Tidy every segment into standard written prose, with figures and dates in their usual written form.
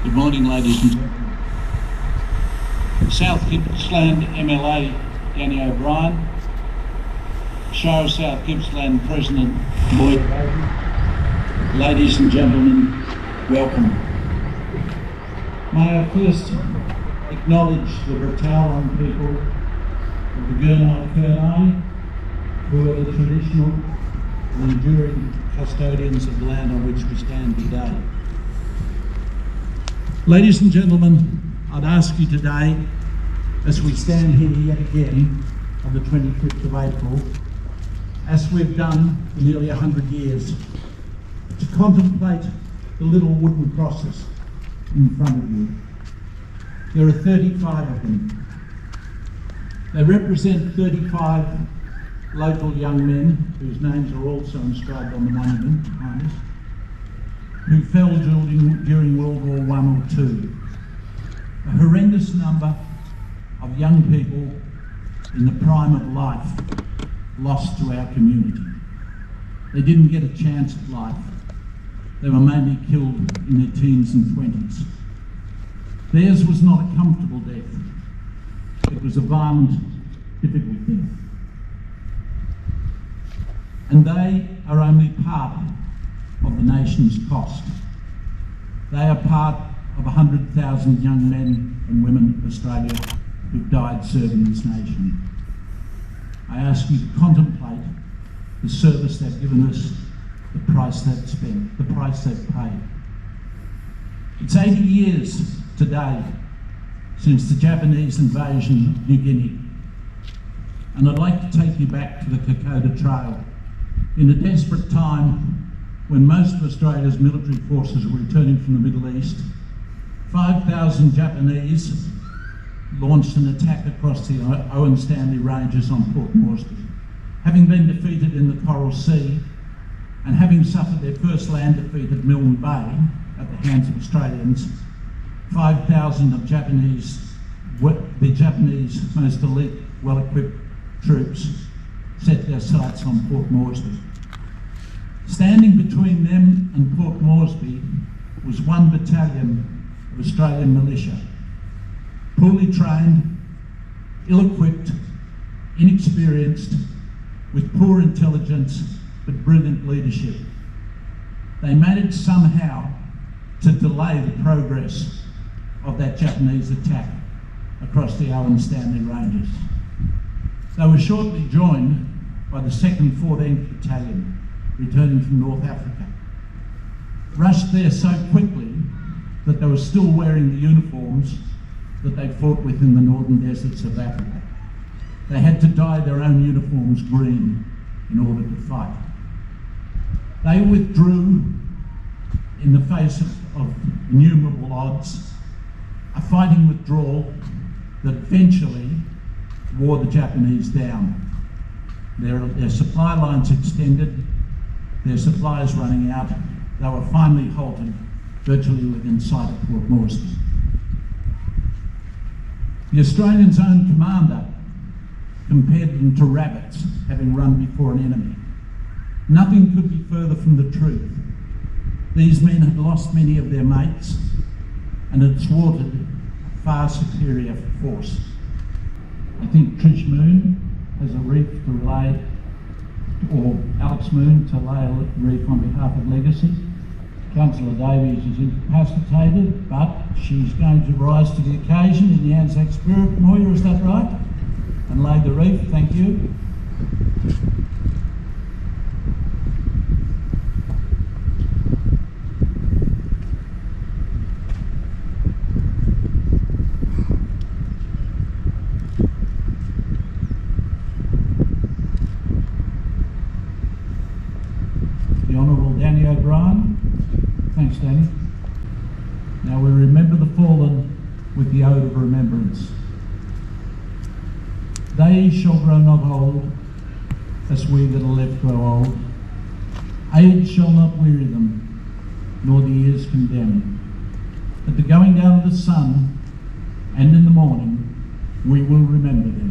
Good morning, ladies and gentlemen. South Gippsland MLA Danny O'Brien, Shire of South Gippsland President Lloyd Baker, ladies and gentlemen, welcome. May I first acknowledge the Bertaulan people of the Gurnai who are the traditional and enduring custodians of the land on which we stand today. Ladies and gentlemen, I'd ask you today, as we stand here yet again on the 25th of April, as we've done for nearly 100 years, to contemplate the little wooden crosses in front of you. There are 35 of them. They represent 35 local young men, whose names are also inscribed on the monument behind us, who fell during World War I or II. A horrendous number of young people in the prime of life lost to our community. They didn't get a chance at life. They were mainly killed in their teens and 20s. Theirs was not a comfortable death. It was a violent, difficult death. And they are only part of the nation's cost. They are part of 100,000 young men and women of Australia who've died serving this nation. I ask you to contemplate the service they've given us, the price they've spent, the price they've paid. It's 80 years today since the Japanese invasion of New Guinea, and I'd like to take you back to the Kokoda Trail. In a desperate time, when most of Australia's military forces were returning from the Middle East, 5,000 Japanese launched an attack across the Owen Stanley Ranges on Port Moresby. Having been defeated in the Coral Sea and having suffered their first land defeat at Milne Bay at the hands of Australians, 5,000 of the Japanese most elite, well-equipped troops set their sights on Port Moresby. Standing between them and Port Moresby was one battalion of Australian militia, poorly trained, ill-equipped, inexperienced, with poor intelligence but brilliant leadership. They managed somehow to delay the progress of that Japanese attack across the Owen Stanley Ranges. They were shortly joined by the 2nd 14th Battalion, returning from North Africa. Rushed there so quickly that they were still wearing the uniforms that they fought with in the northern deserts of Africa. They had to dye their own uniforms green in order to fight. They withdrew in the face of innumerable odds, a fighting withdrawal that eventually wore the Japanese down. Their supply lines extended, their supplies running out. They were finally halted virtually within sight of Port Moresby. The Australians' own commander compared them to rabbits having run before an enemy. Nothing could be further from the truth. These men had lost many of their mates and had thwarted a far superior force. I think Trish Moon has a wreath to relay, or Alex Moon to lay a wreath on behalf of Legacy. Councillor Davies is incapacitated, but she's going to rise to the occasion in the Anzac spirit. Moya, is that right? And lay the wreath, thank you. The Honourable Danny O'Brien. Thanks, Danny. Now we remember the fallen with the ode of remembrance. They shall grow not old, as we that are left grow old. Age shall not weary them, nor the years condemn. At the going down of the sun, and in the morning, we will remember them.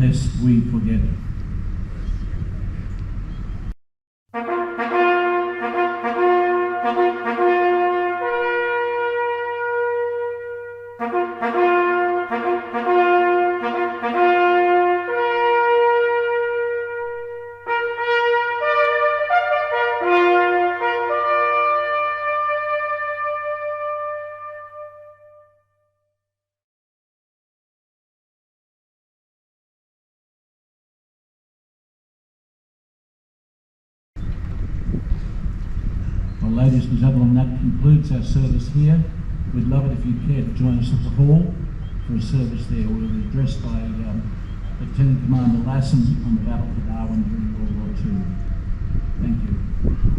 lest we forget. Well, ladies and gentlemen, that concludes our service here. We'd love it if you'd care to join us at the hall for a service there. We'll be addressed by Lieutenant Commander Lassen on the battle for Darwin during World War II. Thank you.